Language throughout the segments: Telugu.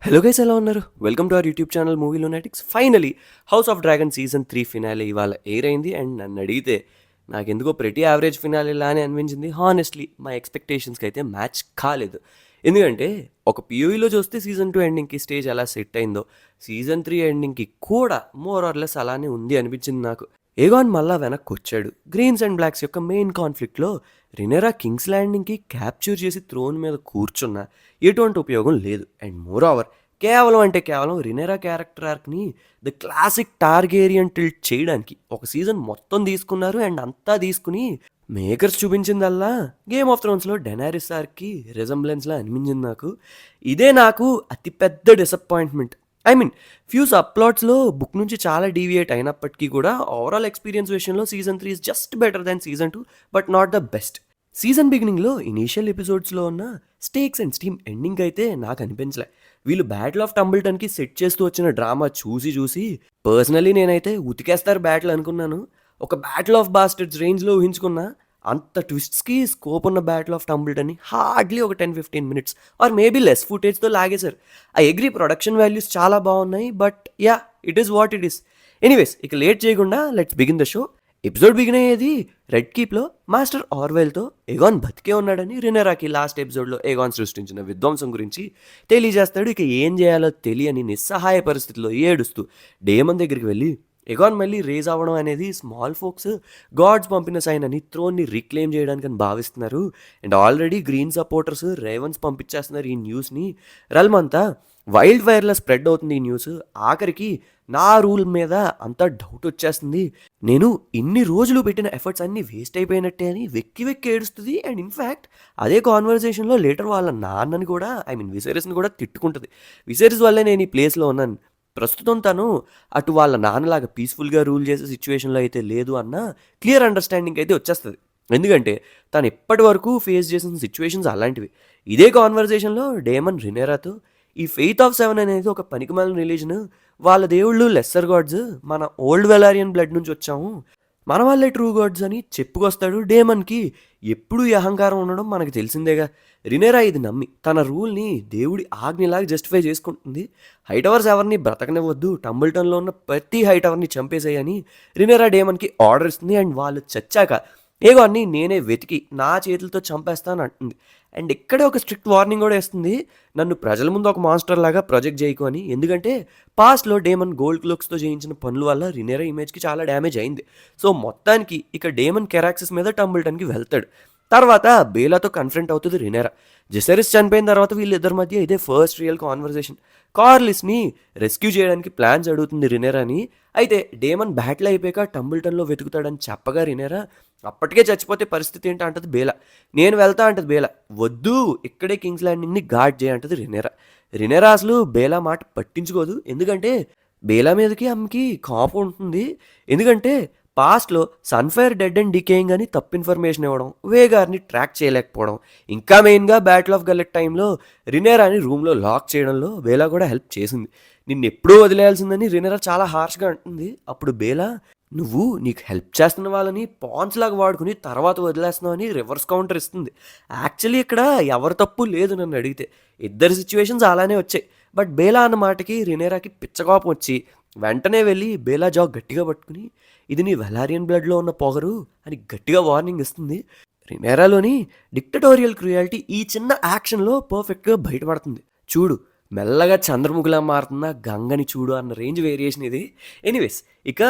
హలో గైస్, ఎలా ఉన్నారు? Welcome to our YouTube channel Movie Lunatics. Finally House of Dragon season 3 finale ఇవాళ ఎయిర్ అయింది. అండ్ నన్ను అడిగితే నాకెందుకో ప్రతి యావరేజ్ ఫినాలే లానే అనిపించింది. హానెస్ట్లీ మా ఎక్స్పెక్టేషన్స్కి అయితే మ్యాచ్ కాలేదు. ఎందుకంటే ఒక పియూఈలో చూస్తే సీజన్ 2 ఎండింగ్కి స్టేజ్ ఎలా సెట్ అయిందో సీజన్ 3 ఎండింగ్కి కూడా మోర్ ఆర్ లెస్ అలానే ఉంది అనిపించింది నాకు. ఏగాన్ మళ్ళా వెనక్కి వచ్చాడు. గ్రీన్స్ అండ్ బ్లాక్స్ యొక్క మెయిన్ కాన్ఫ్లిక్ట్లో రినేరా కింగ్స్ ల్యాండింగ్కి క్యాప్చర్ చేసి థ్రోన్ మీద కూర్చున్నా ఎటువంటి ఉపయోగం లేదు. అండ్ మోర్ ఓవర్ కేవలం రినేరా క్యారెక్టర్ ఆర్క్ని ద క్లాసిక్ టార్గేరియన్ టిల్ట్ చేయడానికి ఒక సీజన్ మొత్తం తీసుకున్నారు. అండ్ అంతా తీసుకుని మేకర్స్ చూపించిందల్లా గేమ్ ఆఫ్ థ్రోన్స్లో డెనారిస్ ఆర్క్కి రిజంబ్లెన్స్లా అనిపించింది నాకు. ఇదే నాకు అతిపెద్ద డిసప్పాయింట్మెంట్. ఐ మీన్ ఫ్యూ సబ్ప్లాట్స్లో బుక్ నుంచి చాలా డీవియేట్ అయినప్పటికీ కూడా ఓవరాల్ ఎక్స్పీరియన్స్ విషయంలో season 3 is just better than season 2, but not the best. Season బిగినింగ్లో ఇనీషియల్ ఎపిసోడ్స్లో ఉన్న స్టేక్స్ అండ్ స్టీమ్ ఎండింగ్ అయితే నాకు అనిపించలే. వీళ్ళు బ్యాటిల్ ఆఫ్ టంబుల్టన్కి సెట్ చేస్తూ వచ్చిన డ్రామా చూసి పర్సనలీ నేనైతే ఉతికేస్తారు బ్యాటిల్ అనుకున్నాను. ఒక బ్యాటిల్ ఆఫ్ బాస్టర్డ్స్ రేంజ్లో ఊహించుకున్నా. అంత ట్విస్ట్స్కి స్కోప్ ఉన్న బ్యాటిల్ ఆఫ్ టంబుల్టన్ని హార్డ్లీ ఒక 10-15 మినిట్స్ ఆర్ మేబీ లెస్ ఫుటేజ్తో లాగేశారు. ఐ అగ్రీ ప్రొడక్షన్ వాల్యూస్ చాలా బాగున్నాయి, but yeah, it is what it is. Anyways, ఇక లేట్ చేయకుండా let's begin the show. Episode begin అయ్యేది రెడ్ కీప్లో మాస్టర్ ఆర్వెల్తో ఎగాన్ బతికే ఉన్నాడని రినేరాకి లాస్ట్ ఎపిసోడ్లో ఎగాన్ సృష్టించిన విధ్వంసం గురించి తెలియజేస్తాడు. ఇక ఏం చేయాలో తెలియని నిస్సహాయ పరిస్థితిలో ఏడుస్తూ డేమన్ దగ్గరికి వెళ్ళి ఎగాన్ మళ్ళీ రేజ్ అవ్వడం అనేది స్మాల్ ఫోక్స్ గాడ్స్ పంపిన సైన్ అని థ్రోన్ని రీక్లెయిమ్ చేయడానికి అని భావిస్తున్నారు. అండ్ ఆల్రెడీ గ్రీన్ సపోర్టర్స్ రేవన్స్ పంపించేస్తున్నారు ఈ న్యూస్ని. రల్మ్ అంతా వైల్డ్ ఫైర్లో స్ప్రెడ్ అవుతుంది ఈ న్యూస్. ఆఖరికి నా రూల్ మీద అంతా డౌట్ వచ్చేస్తుంది. నేను ఇన్ని రోజులు పెట్టిన ఎఫర్ట్స్ అన్నీ వేస్ట్ అయిపోయినట్టే అని వెక్కి ఏడుస్తుంది. అండ్ ఇన్ఫ్యాక్ట్ అదే కాన్వర్జేషన్లో లేటర్ వాళ్ళ నాన్నని కూడా, ఐ మీన్ విసేరస్ని కూడా తిట్టుకుంటుంది. విసేరస్ వల్లే నేను ఈ ప్లేస్లో ఉన్నాను. ప్రస్తుతం తను అటు వాళ్ళ నాన్నలాగా పీస్ఫుల్గా రూల్ చేసే సిచ్యువేషన్లో అయితే లేదు అన్న క్లియర్ అండర్స్టాండింగ్ అయితే వచ్చేస్తుంది. ఎందుకంటే తను ఎప్పటి వరకు ఫేస్ చేసిన సిచ్యువేషన్స్ అలాంటివి. ఇదే కాన్వర్జేషన్లో డేమన్ రినేరాతో ఈ ఫెయిత్ ఆఫ్ 7 అనేది ఒక పనికిమాలిన రిలీజన్, వాళ్ళ దేవుళ్ళు లెస్సర్ గాడ్స్, మన ఓల్డ్ వెలారియన్ బ్లడ్ నుంచి వచ్చాము, మన వాళ్ళే ట్రూ గాడ్స్ అని చెప్పుకొస్తాడు. డేమన్కి ఎప్పుడు ఈ అహంకారం ఉండడం మనకు తెలిసిందేగా. రినేరా ఇది నమ్మి తన రూల్ని దేవుడి ఆజ్ఞలాగా జస్టిఫై చేసుకుంటుంది. హైటవర్స్ ఎవరిని బ్రతకనివ్వద్దు, టంబుల్టన్లో ఉన్న ప్రతి హైటవర్ని చంపేసేయని రినేరా డేమన్కి ఆర్డర్ ఇస్తుంది. అండ్ వాళ్ళు చచ్చాక ఏగోన్ని నేనే వెతికి నా చేతులతో చంపేస్తాను అంటుంది. అండ్ ఇక్కడే ఒక స్ట్రిక్ట్ వార్నింగ్ కూడా ఇస్తుంది, నన్ను ప్రజల ముందు ఒక మాన్స్టర్ లాగా ప్రొజెక్ట్ చేయకు అని. ఎందుకంటే పాస్ట్లో డేమన్ గోల్డ్ క్లోక్స్తో చేయించిన పనుల వల్ల రినేరా ఇమేజ్కి చాలా డ్యామేజ్ అయింది. సో మొత్తానికి ఇక డేమన్ కెరాక్సిస్ మీద టంబుల్టన్కి వెళ్తాడు. తర్వాత బేలాతో కన్ఫ్రంట్ అవుతుంది రినేరా. జెసెరిస్ చనిపోయిన తర్వాత వీళ్ళిద్దరి మధ్య ఇదే ఫస్ట్ రియల్ కాన్వర్జేషన్. కార్లిస్ని రెస్క్యూ చేయడానికి ప్లాన్స్ అడుగుతుంది రినేరాని. అయితే డేమన్ బ్యాటిల్ అయిపోయాక టంబుల్టన్లో వెతుకుతాడని చెప్పగా రినేరా అప్పటికే చచ్చిపోతే పరిస్థితి ఏంటి అంటది బేలా. నేను వెళ్తా అంటది బేలా. వద్దు, ఇక్కడే కింగ్స్ ల్యాండింగ్ని గార్డ్ చేయంటది రినేరా. రినేరా అసలు బేలా మాట పట్టించుకోదు. ఎందుకంటే బేలా మీదకి ఆమెకి కాపు ఉంటుంది. ఎందుకంటే పాస్ట్లో సన్ఫైర్ డెడ్ అండ్ డికేయింగ్ అని తప్పు ఇన్ఫర్మేషన్ ఇవ్వడం, వేగార్ని ట్రాక్ చేయలేకపోవడం, ఇంకా మెయిన్గా బ్యాటిల్ ఆఫ్ గల్లెట్ టైంలో రినేరాని రూమ్లో లాక్ చేయడంలో బేలా కూడా హెల్ప్ చేసింది. నిన్ను ఎప్పుడూ వదిలేయాల్సిందని రినేరా చాలా హార్ష్గా అంటుంది. అప్పుడు బేలా, నువ్వు నీకు హెల్ప్ చేస్తున్న వాళ్ళని పాన్స్ లాగా వాడుకుని తర్వాత వదిలేస్తున్నావు అని రివర్స్ కౌంటర్ ఇస్తుంది. యాక్చువల్లీ ఇక్కడ ఎవరి తప్పు లేదు నన్ను అడిగితే. ఇద్దరు సిచ్యువేషన్స్ అలానే వచ్చాయి. బట్ బేలా అన్న మాటకి రినేరాకి పిచ్చకోపం వచ్చి వెంటనే వెళ్ళి బేలా జా గట్టిగా పట్టుకుని ఇది నీ వెలారియన్ బ్లడ్లో ఉన్న పొగరు అని గట్టిగా వార్నింగ్ ఇస్తుంది. రినేరాలోని డిక్టటోరియల్ క్రూయాలిటీ ఈ చిన్న యాక్షన్లో పర్ఫెక్ట్గా బయటపడుతుంది. చూడు, మెల్లగా చంద్రముఖిలా మారుతున్న గంగని చూడు అన్న రేంజ్ వేరియేషన్ ఇది. ఎనీవేస్, ఇక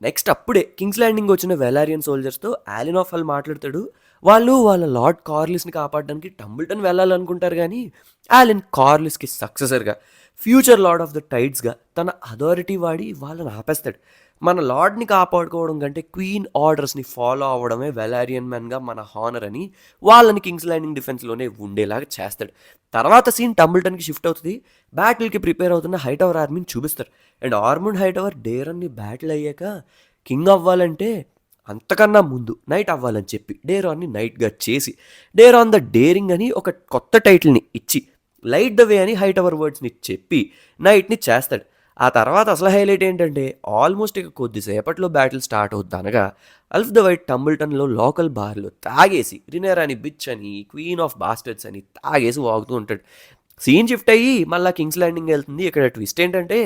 నెక్స్ట్ అప్పుడే కింగ్స్ ల్యాండింగ్ వచ్చిన వెలారియన్ సోల్జర్స్తో ఆలిన్ ఆఫ్ హల్ మాట్లాడతాడు. వాళ్ళు వాళ్ళ లార్డ్ కార్లిస్ని కాపాడడానికి టంబుల్టన్ వెళ్ళాలనుకుంటారు, కానీ ఆలిన్ కార్లిస్కి సక్సెసర్గా, ఫ్యూచర్ లార్డ్ ఆఫ్ ద టైడ్స్గా తన అథారిటీ వాడి వాళ్ళని ఆపేస్తాడు. మన లార్డ్ని కాపాడుకోవడం కంటే క్వీన్ ఆర్డర్స్ని ఫాలో అవ్వడమే వెలారియన్ మ్యాన్గా మన హానర్ అని వాళ్ళని కింగ్స్ ల్యాండింగ్ డిఫెన్స్లోనే ఉండేలాగా చేస్తాడు. తర్వాత సీన్ టంబుల్టన్కి షిఫ్ట్ అవుతుంది. బ్యాటిల్కి ప్రిపేర్ అవుతున్న హైటవర్ ఆర్మీని చూపిస్తారు. అండ్ ఆర్మూడ్ హైటవర్ డేరన్ని బ్యాటిల్ అయ్యాక కింగ్ అవ్వాలంటే అంతకన్నా ముందు నైట్ అవ్వాలని చెప్పి డేరాన్ని నైట్గా చేసి డేరాన్ ద డేరింగ్ అని ఒక కొత్త టైటిల్ని ఇచ్చి లైట్ ద వే అని హైటవర్ వర్డ్స్ని చెప్పి నైట్ని చేస్తాడు. ఆ తర్వాత అసలు హైలైట్ ఏంటంటే ఆల్మోస్ట్ ఇక కొద్దిసేపట్లో బ్యాటిల్ స్టార్ట్ అవుద్ది అనగా అల్ఫ్ ద వైట్ టంబుల్టన్లో లోకల్ బార్లో తాగేసి రినేరాని బిచ్ అని క్వీన్ ఆఫ్ బాస్టర్డ్స్ అని తాగేసి వాగుతూ ఉంటాడు. సీన్ షిఫ్ట్ అయ్యి మళ్ళీ కింగ్స్ ల్యాండింగ్ వెళ్తుంది. ఇక్కడ ట్విస్ట్ ఏంటంటే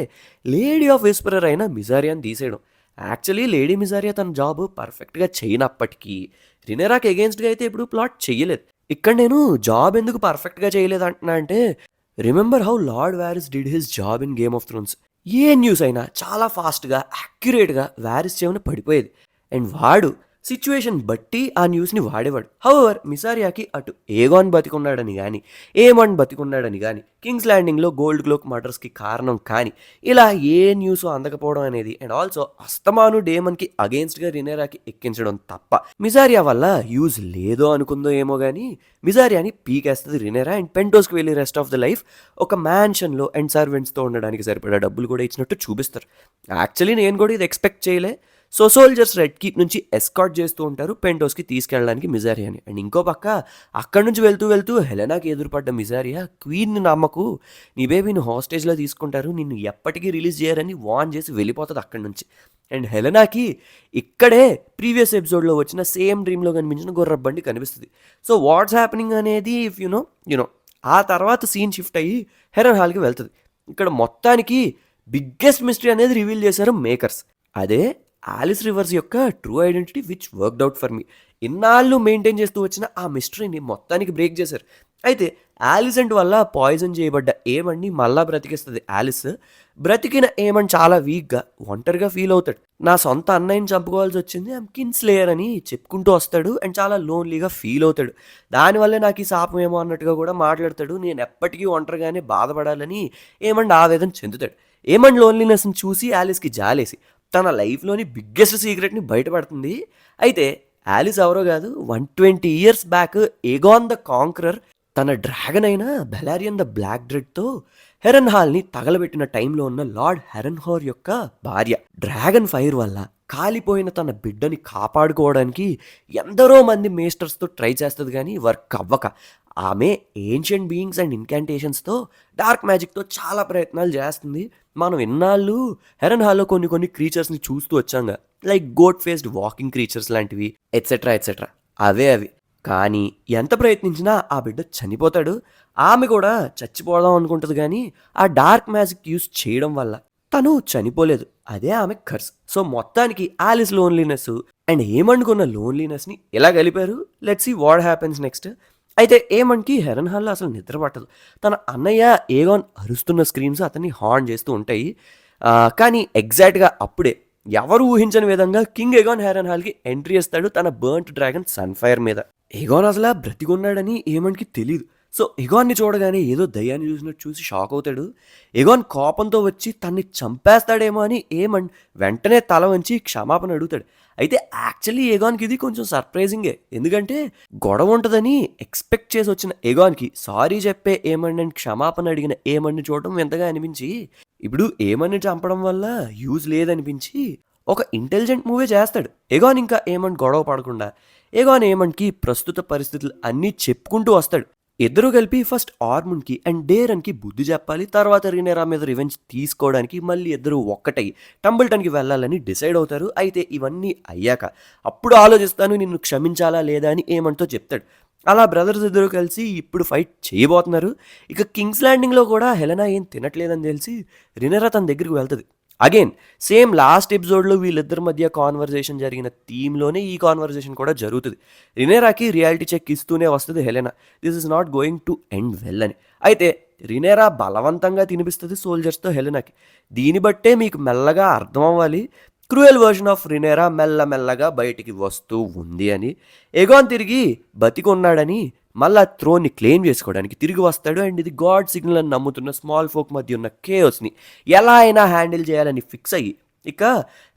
లేడీ ఆఫ్ విస్పరర్ అయిన మిజారియాని తీసేయడం. యాక్చువల్లీ లేడీ మిజారియా తన జాబ్ పర్ఫెక్ట్గా చేయనప్పటికీ రినేరాకి అగేన్స్ట్గా అయితే ఇప్పుడు ప్లాట్ చేయలేదు. ఇక్కడ నేను జాబ్ ఎందుకు పర్ఫెక్ట్గా చేయలేదు అంటున్నా అంటే, remember how lord warriors did his job in game of Thrones. A news అయినా చాలా ఫాస్ట్గా యాక్యురేట్గా వారిస్ చెవున పడిపోయేది. అండ్ వాడు సిచ్యువేషన్ బట్టి ఆ న్యూస్ని వాడేవాడు. హౌవర్ మిసారియాకి అటు ఏగాన్ బతికున్నాడని కానీ, ఏమన్ బతికున్నాడని కానీ, కింగ్స్ ల్యాండింగ్లో గోల్డ్ గ్లోక్ మర్డర్స్కి కారణం కానీ, ఇలా ఏ న్యూస్ అందకపోవడం అనేది, అండ్ ఆల్సో అస్తమాను డేమన్కి అగేన్స్ట్గా రినేరాకి ఎక్కించడం తప్ప మిసారియా వల్ల యూజ్ లేదో అనుకుందో ఏమో కానీ, మిజారియాని పీకేస్తుంది రినేరా. అండ్ పెంటోస్కి వెళ్ళి రెస్ట్ ఆఫ్ ద లైఫ్ ఒక మ్యాన్షన్లో అండ్ సర్వెంట్స్తో ఉండడానికి సరిపడా డబ్బులు కూడా ఇచ్చినట్టు చూపిస్తారు. యాక్చువల్లీ నేను కూడా ఇది ఎక్స్పెక్ట్ చేయలే. సో సోల్జర్స్ రెడ్ కీప్ నుంచి ఎస్కాట్ చేస్తూ ఉంటారు పెంటోస్కి తీసుకెళ్ళడానికి మిజారియాని. అండ్ ఇంకో పక్క అక్కడి నుంచి వెళ్తూ వెళ్తూ హెలెనాకి ఎదురుపడ్డ మిజారియా, క్వీన్ని నమ్మకు, నీ బేబీని హాస్టేజ్లో తీసుకుంటారు, నిన్ను ఎప్పటికీ రిలీజ్ చేయరని వార్న్ చేసి వెళ్ళిపోతుంది అక్కడి నుంచి. అండ్ హెలెనాకి ఇక్కడే ప్రీవియస్ ఎపిసోడ్లో వచ్చిన సేమ్ డ్రీమ్లో కనిపించిన గుర్రబండి కనిపిస్తుంది. సో వాట్స్ హ్యాపెనింగ్ అనేది ఇఫ్ యునో ఆ తర్వాత సీన్ షిఫ్ట్ అయ్యి హెరన్ హాల్కి వెళ్తుంది. ఇక్కడ మొత్తానికి బిగ్గెస్ట్ మిస్టరీ అనేది రివీల్ చేశారు మేకర్స్. అదే ఆలిస్ రివర్స్ యొక్క true identity which worked out for me. ఇన్నాళ్ళు మెయింటైన్ చేస్తూ వచ్చిన ఆ మిస్టరీని మొత్తానికి బ్రేక్ చేశారు. అయితే ఆలిసెంట్ వల్ల పాయిజన్ చేయబడ్డ ఏమన్ని మళ్ళా బ్రతికిస్తుంది ఆలిస్. బ్రతికిన ఏమన్ చాలా వీక్గా ఒంటరిగా ఫీల్ అవుతాడు. నా సొంత అన్నయ్యని చంపుకోవాల్సి వచ్చింది, ఐమ్ కిన్స్ లేయర్ అని చెప్పుకుంటూ వస్తాడు. అండ్ చాలా లోన్లీగా ఫీల్ అవుతాడు. దానివల్లే నాకు ఈ శాపం ఏమో అన్నట్టుగా కూడా మాట్లాడతాడు. నేను ఎప్పటికీ ఒంటరిగానే బాధపడాలని ఏమండ్ ఆవేదన చెందుతాడు. ఏమండ్ లోన్లీనెస్ని చూసి ఆలిస్కి జాలేసి తన లైఫ్లోని బిగ్గెస్ట్ సీక్రెట్ని బయటపడుతుంది. అయితే ఆలిస్ ఎవరో కాదు, 120 years back Aegon the conqueror తన డ్రాగన్ అయిన బెలారియన్ ద బ్లాక్ డ్రెడ్తో హెరన్ హాల్ని తగలబెట్టిన టైంలో ఉన్న లార్డ్ హెరన్ హోర్ యొక్క భార్య. డ్రాగన్ ఫైర్ వల్ల కాలిపోయిన తన బిడ్డని కాపాడుకోవడానికి ఎందరో మంది మేస్టర్స్తో ట్రై చేస్తుంది కానీ వర్క్ అవ్వక ఆమె ఏన్షియంట్ బీయింగ్స్ అండ్ ఇన్కాంటేషన్స్తో డార్క్ మ్యాజిక్తో చాలా ప్రయత్నాలు చేస్తుంది. మనం ఇన్నాళ్ళు హెరన్ హాల్లో కొన్ని క్రీచర్స్ని చూస్తూ వచ్చాంగా, like goat faced walking creatures లాంటివి ఎట్సెట్రా ఎట్సెట్రా. అవి కానీ ఎంత ప్రయత్నించినా ఆ బిడ్డ చనిపోతాడు. ఆమె కూడా చచ్చిపోదాం అనుకుంటుంది కానీ ఆ డార్క్ మ్యాజిక్ యూస్ చేయడం వల్ల తను చనిపోలేదు. అదే ఆమె కర్స్. సో మొత్తానికి ఆలిస్ లోన్లీనెస్ అండ్ ఏమనుకున్న లోన్లీనెస్ని ఎలా కలిపారు. Let's see what happens next. అయితే ఏమన్కి హెరన్ హాల్లో అసలు నిద్ర పట్టదు. తన అన్నయ్య ఏగాన్ అరుస్తున్న స్క్రీమ్స్ అతన్ని హార్న్ చేస్తూ ఉంటాయి. కానీ ఎగ్జాక్ట్గా అప్పుడే ఎవరు ఊహించని విధంగా కింగ్ ఏగాన్ హెరన్ హాల్కి ఎంట్రీ ఇస్తాడు తన బర్న్ట్ డ్రాగన్ సన్ఫైర్ మీద. ఏగాన్ అసలు బ్రతికున్నాడని ఏమన్కి తెలియదు. సో ఎగాన్ని చూడగానే ఏదో దయ్యాన్ని చూసినట్టు చూసి షాక్ అవుతాడు. ఎగాన్ కోపంతో వచ్చి తన్ని చంపేస్తాడేమో అని ఏమన్ వెంటనే తల వంచి క్షమాపణ అడుగుతాడు. అయితే యాక్చువల్లీ ఎగాన్కి ఇది కొంచెం సర్ప్రైజింగే. ఎందుకంటే గొడవ ఉంటుందని ఎక్స్పెక్ట్ చేసి వచ్చిన ఎగాన్కి సారీ చెప్పే ఏమన్ అండ్ క్షమాపణ అడిగిన ఏమన్ని చూడటం ఎంతగా అనిపించి, ఇప్పుడు ఏమన్ని చంపడం వల్ల యూజ్ లేదనిపించి ఒక ఇంటెలిజెంట్ మూవీ చేస్తాడు ఎగాన్. ఇంకా ఏమన్ గొడవ పడకుండా ఎగాన్ ఏమన్కి ప్రస్తుత పరిస్థితులు అన్నీ చెప్పుకుంటూ వస్తాడు. ఇద్దరు కలిపి ఫస్ట్ ఆర్మున్కి అండ్ డేరన్కి బుద్ధి చెప్పాలి, తర్వాత రినేరా మీద రివెంజ్ తీసుకోవడానికి మళ్ళీ ఇద్దరు ఒక్కటై టంబుల్టన్కి వెళ్ళాలని డిసైడ్ అవుతారు. అయితే ఇవన్నీ అయ్యాక అప్పుడు ఆలోచిస్తాను నిన్ను క్షమించాలా లేదా అని ఏమంటో చెప్తాడు. అలా బ్రదర్స్ ఇద్దరు కలిసి ఇప్పుడు ఫైట్ చేయబోతున్నారు. ఇక కింగ్స్ ల్యాండింగ్లో కూడా హెలెనా ఏం తినట్లేదని తెలిసి రినేరా తన దగ్గరికి వెళ్తుంది. అగైన్ సేమ్ లాస్ట్ ఎపిసోడ్లో వీళ్ళిద్దరి మధ్య కాన్వర్జేషన్ జరిగిన థీమ్లోనే ఈ కాన్వర్జేషన్ కూడా జరుగుతుంది. రినేరాకి రియాలిటీ చెక్ ఇస్తూనే వస్తుంది Helena, this is not going to end well అని. అయితే రినేరా బలవంతంగా తినిపిస్తుంది సోల్జర్స్తో హెలెనాకి. దీన్ని బట్టే మీకు మెల్లగా అర్థం అవ్వాలి క్రూయల్ వర్షన్ ఆఫ్ రినేరా మెల్లమెల్లగా బయటికి వస్తూ ఉంది అని. ఎగాన్ తిరిగి బతికున్నాడని మళ్ళీ థ్రోన్ని క్లెయిమ్ చేసుకోవడానికి తిరిగి వస్తాడు. అండ్ ఇది గాడ్ సిగ్నల్ అని నమ్ముతున్న స్మాల్ ఫోక్ మధ్య ఉన్న కేయోస్ని ఎలా అయినా హ్యాండిల్ చేయాలని ఫిక్స్ అయ్యి ఇక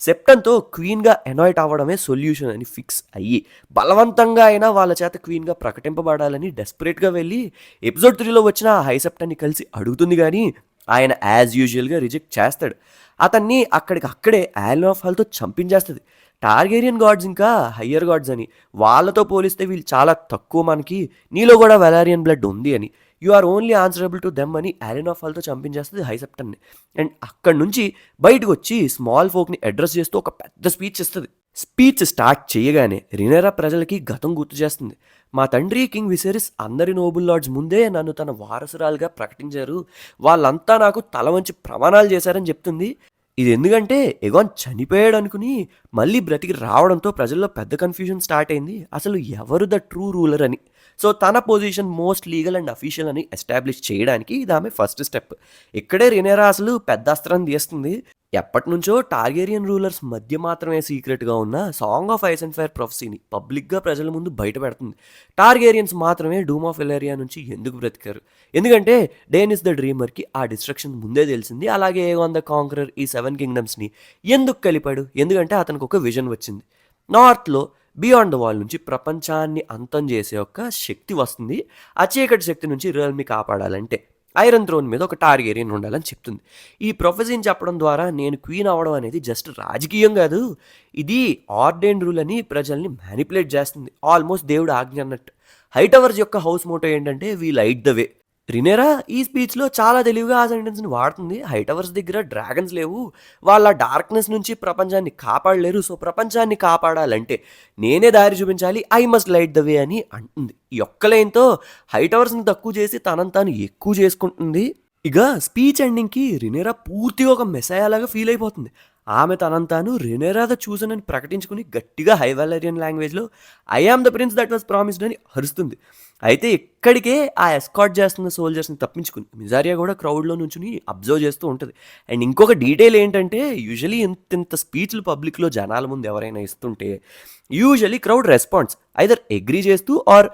సెప్టన్తో క్వీన్గా ఎనాయిట్ అవ్వడమే సొల్యూషన్ అని ఫిక్స్ అయ్యి బలవంతంగా అయినా వాళ్ళ చేత క్వీన్గా ప్రకటింపబడాలని డెస్పరేట్గా వెళ్ళి ఎపిసోడ్ 3లో వచ్చిన హై సెప్టన్ని కలిసి అడుగుతుంది కానీ ఆయన యాజ్ యూజువల్గా రిజెక్ట్ చేస్తాడు. అతన్ని అక్కడే యాలన్ ఆఫ్ హాల్తో చంపించేస్తుంది. టార్గేరియన్ గాడ్స్ ఇంకా హయ్యర్ గాడ్స్ అని, వాళ్ళతో పోలిస్తే వీళ్ళు చాలా తక్కువ, మనకి నీలో కూడా వెలారియన్ బ్లడ్ ఉంది అని, you are only answerable to them అని యాలన్ ఆఫ్ హాల్తో చంపించేస్తుంది హై సెప్టన్ని. అండ్ అక్కడి నుంచి బయటకు వచ్చి స్మాల్ ఫోక్ని అడ్రస్ చేస్తూ ఒక పెద్ద స్పీచ్ ఇస్తుంది. స్పీచ్ స్టార్ట్ చేయగానే రినేరా ప్రజలకి గతం గుర్తు చేస్తుంది. మా తండ్రి కింగ్ విసేరిస్ అందరి నోబుల్ లార్డ్స్ ముందే నన్ను తన వారసురాలుగా ప్రకటించారు. వాళ్ళంతా నాకు తల వంచి ప్రమాణాలు చేశారని చెప్తుంది. ఇది ఎందుకంటే ఎగాన్ చనిపోయాడు అనుకుని మళ్ళీ బ్రతికి రావడంతో ప్రజల్లో పెద్ద కన్ఫ్యూజన్ స్టార్ట్ అయింది. అసలు ఎవరు ద ట్రూ రూలర్ అని. సో తన position most legal and official అని ఎస్టాబ్లిష్ చేయడానికి ఇది ఆమె ఫస్ట్ స్టెప్. ఇక్కడే రినేరా అసలు పెద్ద అస్త్రం తీస్తుంది. ఎప్పటి నుంచో టార్గేరియన్ రూలర్స్ మధ్య మాత్రమే సీక్రెట్గా ఉన్న song of ice and fire ప్రొఫెసీని పబ్లిక్గా ప్రజల ముందు బయట పెడుతుంది. టార్గేరియన్స్ మాత్రమే డూమ్ ఆఫ్ ఎలేరియా నుంచి ఎందుకు బ్రతికారు, ఎందుకంటే డేనిస్ ద డ్రీమర్కి ఆ డిస్ట్రక్షన్ ముందే తెలిసింది. అలాగే ఏగోన్ ద కాంకరర్ ఈ 7 కింగ్డమ్స్ని ఎందుకు కలిపాడు, ఎందుకంటే అతనికి ఒక విజన్ వచ్చింది. నార్త్లో బియాండ్ ద వాల్ నుంచి ప్రపంచాన్ని అంతం చేసే ఒక శక్తి వస్తుంది. ఆ చీకటి శక్తి నుంచి రియల్ని కాపాడాలంటే ఐరన్ థ్రోన్ మీద ఒక టార్గేరియన్ ఉండాలని చెప్తుంది. ఈ ప్రొఫెసీని చెప్పడం ద్వారా నేను క్వీన్ అవ్వడం అనేది జస్ట్ రాజకీయం కాదు, ఇది ఆర్డైన్ రూల్ అని ప్రజల్ని మ్యానిపులేట్ చేస్తుంది. ఆల్మోస్ట్ దేవుడు ఆజ్ఞ అన్నట్టు. హైటవర్స్ యొక్క హౌస్ మోటో ఏంటంటే వీ లైట్ ద వే. రినేరా ఈ స్పీచ్లో చాలా తెలివిగా ఆ సెంటెన్స్ని వాడుతుంది. హైటవర్స్ దగ్గర డ్రాగన్స్ లేవు, వాళ్ళ డార్క్నెస్ నుంచి ప్రపంచాన్ని కాపాడలేరు. సో ప్రపంచాన్ని కాపాడాలంటే నేనే దారి చూపించాలి, I must light the way అని అంటుంది. ఈ ఒక్క లైన్తో హైటవర్స్ని తక్కువ చేసి తనని తాను ఎక్కువ చేసుకుంటుంది. ఇక స్పీచ్ ఎండింగ్కి రినేరా పూర్తిగా ఒక మెసాయాలాగా ఫీల్ అయిపోతుంది. ఆమె తనంతాను రినేరా ద చూసన్ అని ప్రకటించుకుని గట్టిగా హై వాలరియన్ లాంగ్వేజ్లో I am the prince that was promised అని అరుస్తుంది. అయితే ఇక్కడికే ఆ ఎస్కాట్ చేస్తున్న సోల్జర్స్ని తప్పించుకుని మిజారియా కూడా క్రౌడ్లో నుంచి అబ్జర్వ్ చేస్తూ ఉంటుంది. అండ్ ఇంకొక డీటెయిల్ ఏంటంటే యూజువలీ ఇంత స్పీచ్లు పబ్లిక్లో జనాల ముందు ఎవరైనా ఇస్తుంటే usually crowd response either agree చేస్తూ ఆర్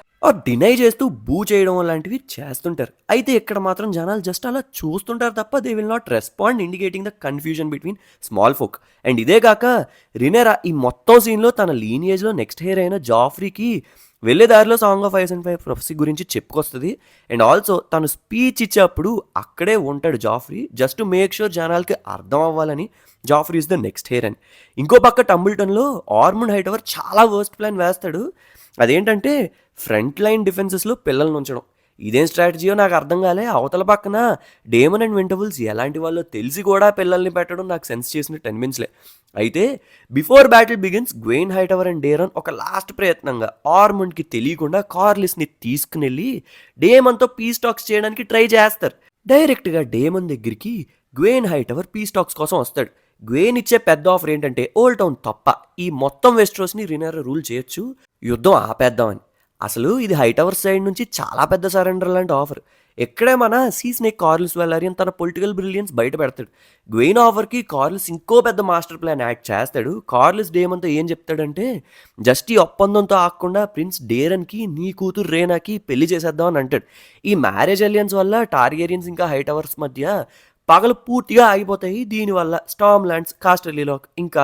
డినై చేస్తూ బూ చేయడం లాంటివి చేస్తుంటారు. అయితే ఇక్కడ మాత్రం జనాలు జస్ట్ అలా చూస్తుంటారు తప్ప they will not respond, indicating the confusion between small folk. And ఇదే కాక రినేరా ఈ మొత్తం సీన్లో తన లీనియేజ్లో నెక్స్ట్ హెయిర్ అయిన జాఫ్రీకి వెళ్ళే దారిలో song of ice and fire ప్రొఫెసీ గురించి చెప్పుకొస్తుంది. అండ్ ఆల్సో తను స్పీచ్ ఇచ్చేప్పుడు అక్కడే ఉంటాడు జాఫ్రీ, జస్ట్ మేక్ షూర్ జనాలకి అర్థం అవ్వాలని Joffrey is the next heir అని. ఇంకో పక్క టంబుల్టన్లో ఆర్మండ్ హైటవర్ చాలా వర్స్ట్ ప్లాన్ వేస్తాడు. అదేంటంటే ఫ్రంట్ లైన్ డిఫెన్సెస్లో పిల్లల్ని ఉంచడం. ఇదేం స్ట్రాటజీయో నాకు అర్థం కాలే. అవతల పక్కన డేమన్ అండ్ వింటర్వుల్స్ ఎలాంటి వాళ్ళో తెలిసి కూడా పిల్లల్ని పెట్టడం నాకు సెన్స్ చేసినట్టు అనిపించలే. అయితే బిఫోర్ బ్యాటిల్ బిగిన్స్ గ్వెయిన్ హైటవర్ అండ్ డేరన్ ఒక లాస్ట్ ప్రయత్నంగా ఆర్మండ్కి తెలియకుండా కార్లిస్ని తీసుకుని వెళ్ళి డేమన్తో పీస్ టాక్స్ చేయడానికి ట్రై చేస్తారు. డైరెక్ట్గా డేమన్ దగ్గరికి గ్వెయిన్ హైటవర్ పీస్ టాక్స్ కోసం వస్తాడు. గ్వెయిన్ ఇచ్చే పెద్ద ఆఫర్ ఏంటంటే ఓల్డ్ టౌన్ తప్ప ఈ మొత్తం వెస్ట్రోస్ని రినేరా రూల్ చేయొచ్చు, యుద్ధం ఆపేద్దామని. అసలు ఇది హైటవర్ సైడ్ నుంచి చాలా పెద్ద సరెండర్ లాంటి ఆఫర్. ఎక్కడే మన సీ స్నేక్ కార్లిస్ వెల్లరియన్ తన పొలిటికల్ బ్రిలియన్స్ బయట పెడతాడు. గ్వెయిన్ ఆఫర్కి కార్లిస్ ఇంకో పెద్ద మాస్టర్ ప్లాన్ యాక్ట్ చేస్తాడు. కార్లిస్ డేమన్తో ఏం చెప్తాడంటే జస్ట్ ఈ ఒప్పందంతో ఆగకుండా ప్రిన్స్ డేరన్కి నీ కూతురు రేనాకి పెళ్లి చేసేద్దాం అని అంటాడు. ఈ మ్యారేజ్ అలియన్స్ వల్ల టార్గేరియన్స్ ఇంకా హైటవర్స్ మధ్య పగలు పూర్తిగా ఆగిపోతాయి. దీనివల్ల స్టామ్ ల్యాండ్స్, కాస్టర్లీలాక్ ఇంకా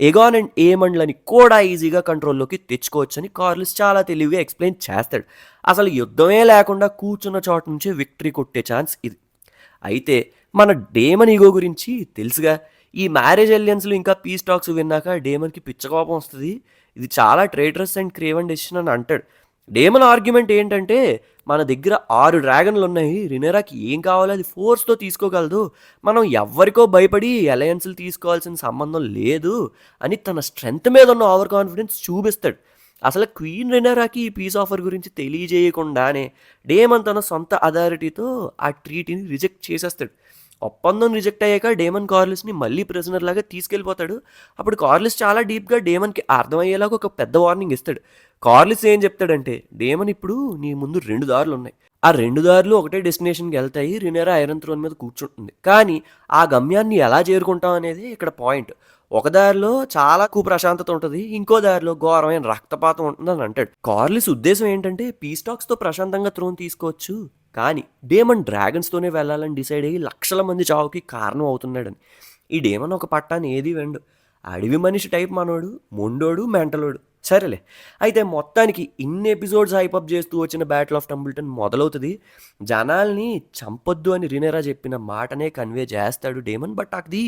ఎగాన్ అండ్ ఏమండ్లని కూడా ఈజీగా కంట్రోల్లోకి తెచ్చుకోవచ్చని కార్లిస్ చాలా తెలివిగా ఎక్స్ప్లెయిన్ చేస్తాడు. అసలు యుద్ధమే లేకుండా కూర్చున్న చోట నుంచి విక్టరీ కొట్టే ఛాన్స్ ఇది. అయితే మన డేమన్ ఈగో గురించి తెలుసుగా. ఈ మ్యారేజ్ అలియన్స్లు ఇంకా పీస్ టాక్స్ విన్నాక డేమన్కి పిచ్చకోపం వస్తుంది. ఇది చాలా ట్రేటరస్ అండ్ క్రేవన్ డెసిషన్ అని అంటాడు. డేమన్ ఆర్గ్యుమెంట్ ఏంటంటే మన దగ్గర 6 డ్రాగన్లు ఉన్నాయి, రినేరాకి ఏం కావాలో అది ఫోర్స్తో తీసుకోగలదు, మనం ఎవరికో భయపడి అలయన్స్లు తీసుకోవాల్సిన సంబంధం లేదు అని తన స్ట్రెంగ్త్ మీద ఉన్న ఓవర్ కాన్ఫిడెన్స్ చూపిస్తాడు. అసలు క్వీన్ రినేరాకి ఈ పీస్ ఆఫర్ గురించి తెలియజేయకుండానే డేమన్ తన సొంత అథారిటీతో ఆ ట్రీటీని రిజెక్ట్ చేసేస్తాడు. ఒప్పందం రిజెక్ట్ అయ్యాక డేమన్ కార్లిస్ని మళ్ళీ ప్రిజనర్ లాగా తీసుకెళ్ళిపోతాడు. అప్పుడు కార్లిస్ చాలా డీప్గా డేమన్కి అర్థమయ్యేలాగా ఒక పెద్ద వార్నింగ్ ఇస్తాడు. కార్లిస్ ఏం చెప్తాడంటే డేమన్ ఇప్పుడు నీ ముందు 2 దారులు ఉన్నాయి, ఆ 2 దారులు ఒకటే డెస్టినేషన్కి వెళ్తాయి, రినేరా ఐరన్ థ్రోన్ మీద కూర్చుంటుంది, కానీ ఆ గమ్యాన్ని ఎలా చేరుకుంటాం అనేది ఇక్కడ పాయింట్. ఒక దారిలో చాలా ప్రశాంతత ఉంటుంది, ఇంకో దారిలో ఘోరమైన రక్తపాతం ఉంటుందని అంటాడు. కార్లిస్ ఉద్దేశం ఏంటంటే పీస్ టాక్స్తో ప్రశాంతంగా థ్రోన్ తీసుకోవచ్చు, కానీ డేమన్ డ్రాగన్స్తోనే వెళ్ళాలని డిసైడ్ అయ్యి లక్షల మంది చావుకి కారణం అవుతున్నాడని. ఈ డేమన్ ఒక పట్టాన్ని ఏది వెండు, అడవి మనిషి టైప్ మనోడు, మొండోడు, మెంటలోడు. సరేలే, అయితే మొత్తానికి ఇన్ని ఎపిసోడ్స్ హైపప్ చేస్తూ వచ్చిన బ్యాటిల్ ఆఫ్ టంబుల్టన్ మొదలవుతుంది. జనాల్ని చంపొద్దు అని రినేరా చెప్పిన మాటనే కన్వే చేస్తాడు డేమన్, బట్ అది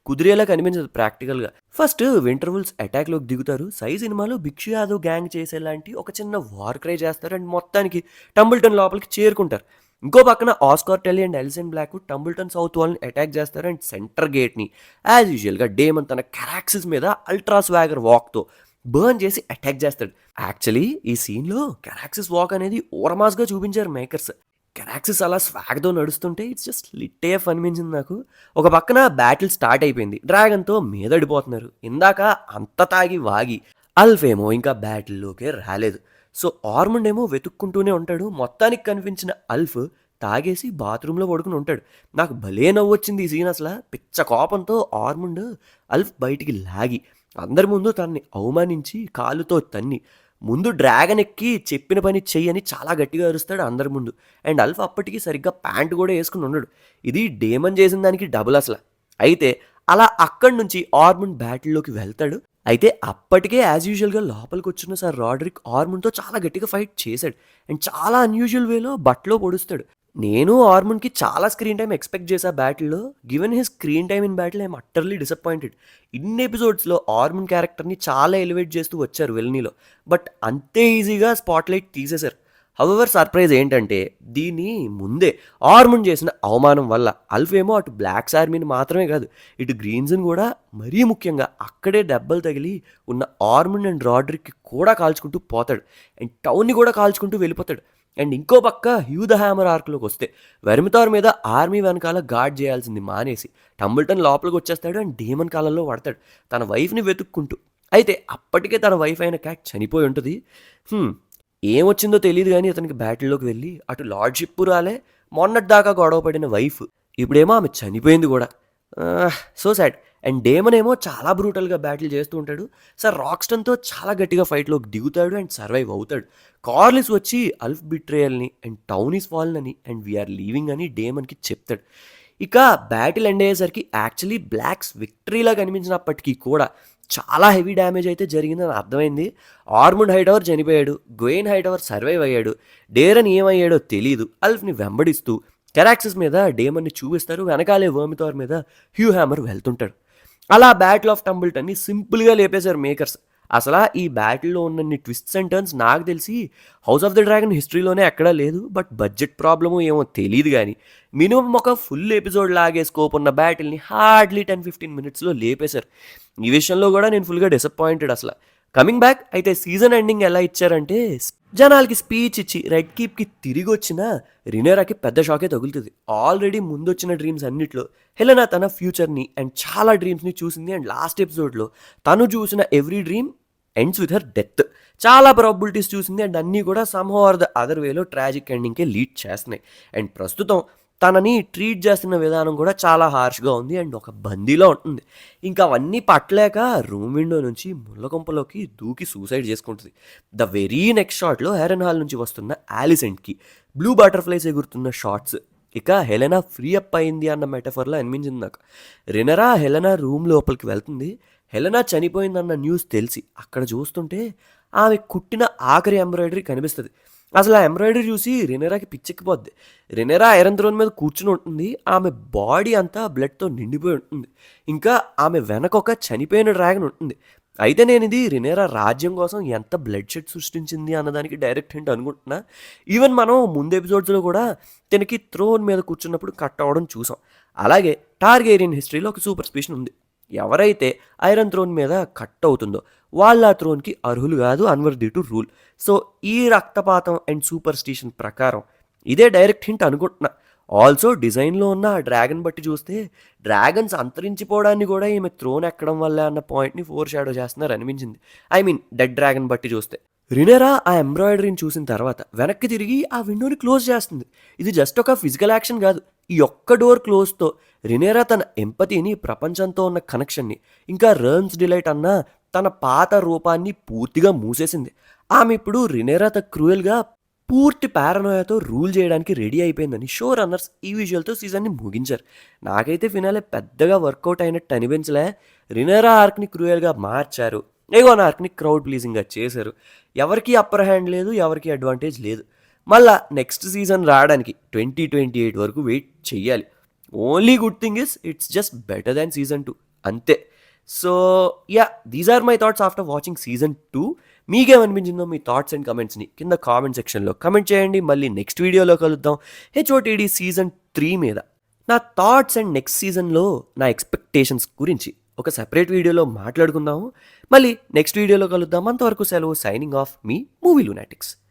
కుదిరేలా కనిపించదు ప్రాక్టికల్గా. ఫస్ట్ వింటర్వుల్స్ అటాక్లోకి దిగుతారు. సై సినిమాలో భిక్షు యాదవ్ గ్యాంగ్ చేసేలాంటి ఒక చిన్న వార్ క్రై చేస్తారు అండ్ మొత్తానికి టంబుల్టన్ లోపలికి చేరుకుంటారు. ఇంకో పక్కన Oscar Tully and Alysanne Black Tumbleton south వాల్ని అటాక్ చేస్తారు అండ్ సెంటర్ గేట్ని యాజ్ యూజువల్గా డేమన్ తన క్యారాక్సిస్ మీద అల్ట్రా స్వాగర్ వాక్తో బర్న్ చేసి అటాక్ చేస్తాడు. యాక్చువల్లీ ఈ సీన్లో కెరాక్సిస్ వాక్ అనేది ఓరమాస్గా చూపించారు మేకర్స్. కెరాక్సిస్ అలా స్వాగ్తో నడుస్తుంటే ఇట్స్ జస్ట్ లిట్టే అనిపించింది నాకు. ఒక పక్కన బ్యాటిల్ స్టార్ట్ అయిపోయింది, డ్రాగన్తో మీదడిపోతున్నారు. ఇందాక అంత తాగి వాగి అల్ఫేమో ఇంకా బ్యాటిల్లోకే రాలేదు. సో ఆర్మండ్ ఏమో వెతుక్కుంటూనే ఉంటాడు. మొత్తానికి కనిపించిన అల్ఫ్ తాగేసి బాత్రూంలో పడుకుని ఉంటాడు. నాకు భలే నవ్వొచ్చింది ఈ సీన్. అసలు పిచ్చ కోపంతో ఆర్మండ్ అల్ఫ్ బయటికి లాగి అందరి ముందు తనని అవమానించి కాలుతో తన్ని ముందు డ్రాగన్ ఎక్కి చెప్పిన పని చెయ్యని చాలా గట్టిగా అరుస్తాడు అందరి ముందు. అండ్ అల్ఫ్ అప్పటికి సరిగ్గా ప్యాంటు కూడా వేసుకుని ఉన్నాడు. ఇది డేమన్ చేసిన దానికి డబుల్ అసలు. అయితే అలా అక్కడి నుంచి ఆర్మండ్ బ్యాటిల్లోకి వెళ్తాడు. అయితే అప్పటికే యాజ్ యూజువల్గా లోపలికి వచ్చిన సార్ రాడ్రిక్ ఆర్మండ్తో చాలా గట్టిగా ఫైట్ చేశాడు. అండ్ చాలా అన్యూజువల్ వేలో బట్టలో పొడుస్తాడు. నేను ఆర్మండ్కి చాలా స్క్రీన్ టైం ఎక్స్పెక్ట్ చేశా బ్యాటిల్లో. Given his screen time in battle I'm utterly disappointed. ఇన్ని ఎపిసోడ్స్లో ఆర్మన్ క్యారెక్టర్ని చాలా ఎలివేట్ చేస్తూ వచ్చారు విలనీలో, బట్ అంతే ఈజీగా స్పాట్లైట్ తీసేశారు. హౌవెవర్ సర్ప్రైజ్ ఏంటంటే దీని ముందే ఆర్మన్ చేసిన అవమానం వల్ల అల్ఫేమో అటు బ్లాక్స్ ఆర్మీని మాత్రమే కాదు, ఇటు గ్రీన్స్ని కూడా మరీ ముఖ్యంగా అక్కడే దెబ్బలు తగిలి ఉన్న ఆర్మన్ అండ్ రాడ్రిక్కి కూడా కాల్చుకుంటూ పోతాడు. అండ్ టౌన్ని కూడా కాల్చుకుంటూ వెళ్ళిపోతాడు. అండ్ ఇంకో పక్క హ్యూ ద హ్యామర్ ఆర్క్లోకి వస్తే వెర్మితార్ మీద ఆర్మీ వెనకాల గార్డ్ చేయాల్సింది మానేసి టంబుల్టన్ లోపలికి వచ్చేస్తాడు అండ్ డేమన్ కాలంలో పడతాడు తన వైఫ్ని వెతుక్కుంటూ. అయితే అప్పటికే తన వైఫ్ అయిన క్యాట్ చనిపోయి ఉంటుంది. ఏమొచ్చిందో తెలియదు కానీ అతనికి బ్యాటిల్లోకి వెళ్ళి అటు లార్డ్షిప్ రాలే, మొన్నటిదాకా గొడవ పడిన వైఫ్ ఇప్పుడేమో ఆమె చనిపోయింది కూడా. So sad. అండ్ డేమన్ ఏమో చాలా బ్రూటల్గా బ్యాటిల్ చేస్తూ ఉంటాడు. సార్ రాక్స్టన్తో చాలా గట్టిగా ఫైట్లోకి దిగుతాడు అండ్ సర్వైవ్ అవుతాడు. కార్లిస్ వచ్చి అల్ఫ్ బిట్రేయల్ని అండ్ టౌన్ ఈస్ ఫాల్న్ అని అండ్ వీఆర్ లీవింగ్ అని డేమన్కి చెప్తాడు. ఇక బ్యాటిల్ ఎండ్ అయ్యేసరికి యాక్చువల్లీ బ్లాక్స్ విక్టరీలా కనిపించినప్పటికీ కూడా చాలా హెవీ డ్యామేజ్ అయితే జరిగిందని అర్థమైంది. ఆర్మండ్ హైటవర్ చనిపోయాడు, గ్వెయిన్ హైటవర్ సర్వైవ్ అయ్యాడు, డేరన్ ఏమయ్యాడో తెలీదు. అల్ఫ్ని వెంబడిస్తూ కెరాక్సిస్ మీద డేమన్ని చూపిస్తారు, వెనకాలే వర్మితార్ మీద హ్యూ హ్యామర్ వెళ్తుంటాడు. అలా బ్యాటిల్ ఆఫ్ టంబుల్టన్ని సింపుల్గా లేపేశారు మేకర్స్. అసలు ఈ బ్యాటిల్లో ఉన్నన్ని ట్విస్ట్స్ అండ్ టర్న్స్ నాకు తెలిసి హౌస్ ఆఫ్ ద డ్రాగన్ హిస్టరీలోనే ఎక్కడా లేదు. బట్ బడ్జెట్ ప్రాబ్లము ఏమో తెలియదు కానీ మినిమం ఒక ఫుల్ ఎపిసోడ్ లాగే స్కోప్ ఉన్న బ్యాటిల్ని హార్డ్లీ 10-15 మినిట్స్లో లేపేశారు. ఈ విషయంలో కూడా నేను ఫుల్గా డిసప్పాయింటెడ్ అసలు. కమింగ్ బ్యాక్ అయితే సీజన్ ఎండింగ్ ఎలా ఇచ్చారంటే జనాలకి స్పీచ్ ఇచ్చి రెడ్ కీప్కి తిరిగి వచ్చిన రినేరాకి పెద్ద షాకే తగులుతుంది. ఆల్రెడీ ముందొచ్చిన డ్రీమ్స్ అన్నిట్లో హెలెనా తన ఫ్యూచర్ని అండ్ చాలా డ్రీమ్స్ని చూసింది. అండ్ లాస్ట్ ఎపిసోడ్లో తను చూసిన every dream ends with her death. చాలా ప్రాబిలిటీస్ చూసింది అండ్ అన్నీ కూడా సమ్హౌ ఆర్ ద అదర్ వేలో ట్రాజిక్ ఎండింగ్కే లీడ్ చేస్తున్నాయి. అండ్ ప్రస్తుతం తనని ట్రీట్ చేస్తున్న విధానం కూడా చాలా హార్ష్గా ఉంది అండ్ ఒక బందీలో ఉంటుంది. ఇంకా అవన్నీ పట్టలేక రూమ్ విండో నుంచి ముళ్ళకొంపలోకి దూకి సూసైడ్ చేసుకుంటుంది. ద వెరీ నెక్స్ట్ షాట్లో హెరెన్ హాల్ నుంచి వస్తున్న ఆలిసెంట్కి బ్లూ బటర్ఫ్లైస్ ఎగురుతున్న షార్ట్స్. ఇక హెలెనా ఫ్రీ అప్ అయింది అన్న మెటఫర్లా అనిపించింది నాకు. రినరా హెలెనా రూమ్ లోపలికి వెళ్తుంది. హెలెనా చనిపోయిందన్న న్యూస్ తెలిసి అక్కడ చూస్తుంటే ఆమె కుట్టిన ఆఖరి ఎంబ్రాయిడరీ కనిపిస్తుంది. అసలు ఆ ఎంబ్రాయిడరీ చూసి రినేరాకి పిచ్చెక్కిపోద్ది. రినేరా ఐరన్ థ్రోన్ మీద కూర్చుని ఉంటుంది. ఆమె బాడీ అంతా బ్లడ్తో నిండిపోయి ఉంటుంది. ఇంకా ఆమె వెనక ఒక చనిపోయిన డ్రాగన్ ఉంటుంది. అయితే నేను ఇది రినేరా రాజ్యం కోసం ఎంత బ్లడ్ షెడ్ సృష్టించింది అన్నదానికి డైరెక్ట్ హింట్ అనుకుంటున్నా. ఈవెన్ మనం ముందు ఎపిసోడ్స్లో కూడా తనకి థ్రోన్ మీద కూర్చున్నప్పుడు కట్ అవ్వడం చూసాం. అలాగే టార్గేరియన్ హిస్టరీలో ఒక సూపర్ స్పెషన్ ఉంది. ఎవరైతే ఐరన్ థ్రోన్ మీద కట్ అవుతుందో వాళ్ళ ఆ థ్రోన్కి అర్హులు కాదు, అన్వర్ది టు రూల్. సో ఈ రక్తపాతం అండ్ సూపర్ స్టిషన్ ప్రకారం ఇదే డైరెక్ట్ హింట్ అనుకుంటున్నా. ఆల్సో డిజైన్లో ఉన్న ఆ డ్రాగన్ బట్టి చూస్తే డ్రాగన్స్ అంతరించిపోవడాన్ని కూడా ఈమె థ్రోన్ ఎక్కడం వల్ల అన్న పాయింట్ని ఫోర్ షాడో చేస్తున్నారు అనిపించింది. ఐ మీన్ డెడ్ డ్రాగన్ బట్టి చూస్తే. రినేరా ఆ ఎంబ్రాయిడరీని చూసిన తర్వాత వెనక్కి తిరిగి ఆ విండోని క్లోజ్ చేస్తుంది. ఇది జస్ట్ ఒక ఫిజికల్ యాక్షన్ కాదు. ఈ ఒక్క డోర్ క్లోజ్తో రినేరా తన ఎంపతిని, ప్రపంచంతో ఉన్న కనెక్షన్ని, ఇంకా రర్న్స్ డిలైట్ అన్న తన పాత రూపాన్ని పూర్తిగా మూసేసింది. ఆమె ఇప్పుడు రినేరా ద క్రూయల్గా పూర్తి పారనోయాతో రూల్ చేయడానికి రెడీ అయిపోయిందని షో రన్నర్స్ ఈ విజువల్తో సీజన్ని ముగించారు. నాకైతే ఫినాలే పెద్దగా వర్కౌట్ అయినట్టు అనిపించలే. రినేరా ఆర్క్ని క్రూయల్గా మార్చారు, ఏగోన్ ఆర్క్ని క్రౌడ్ ప్లీజింగ్గా చేశారు. ఎవరికి అప్పర్ హ్యాండ్ లేదు, ఎవరికి అడ్వాంటేజ్ లేదు. మళ్ళా నెక్స్ట్ సీజన్ రావడానికి 2028 వరకు వెయిట్ చెయ్యాలి. Only good thing is it's just better than season 2 అంతే. So yeah, these are my thoughts after watching season 2. మీకేమనిపించిందో మీ థాట్స్ అండ్ కమెంట్స్ని కింద కామెంట్ సెక్షన్లో కమెంట్ చేయండి. మళ్ళీ నెక్స్ట్ వీడియోలో కలుద్దాం HOTD సీజన్ 3 మీద నా థాట్స్ అండ్ నెక్స్ట్ సీజన్లో నా ఎక్స్పెక్టేషన్స్ గురించి. ఒక సెపరేట్ వీడియోలో మాట్లాడుకుందాము. మళ్ళీ నెక్స్ట్ వీడియోలో కలుద్దాం. అంతవరకు సెలవు. సైనింగ్ ఆఫ్ మీ మూవీ లూనాటిక్స్.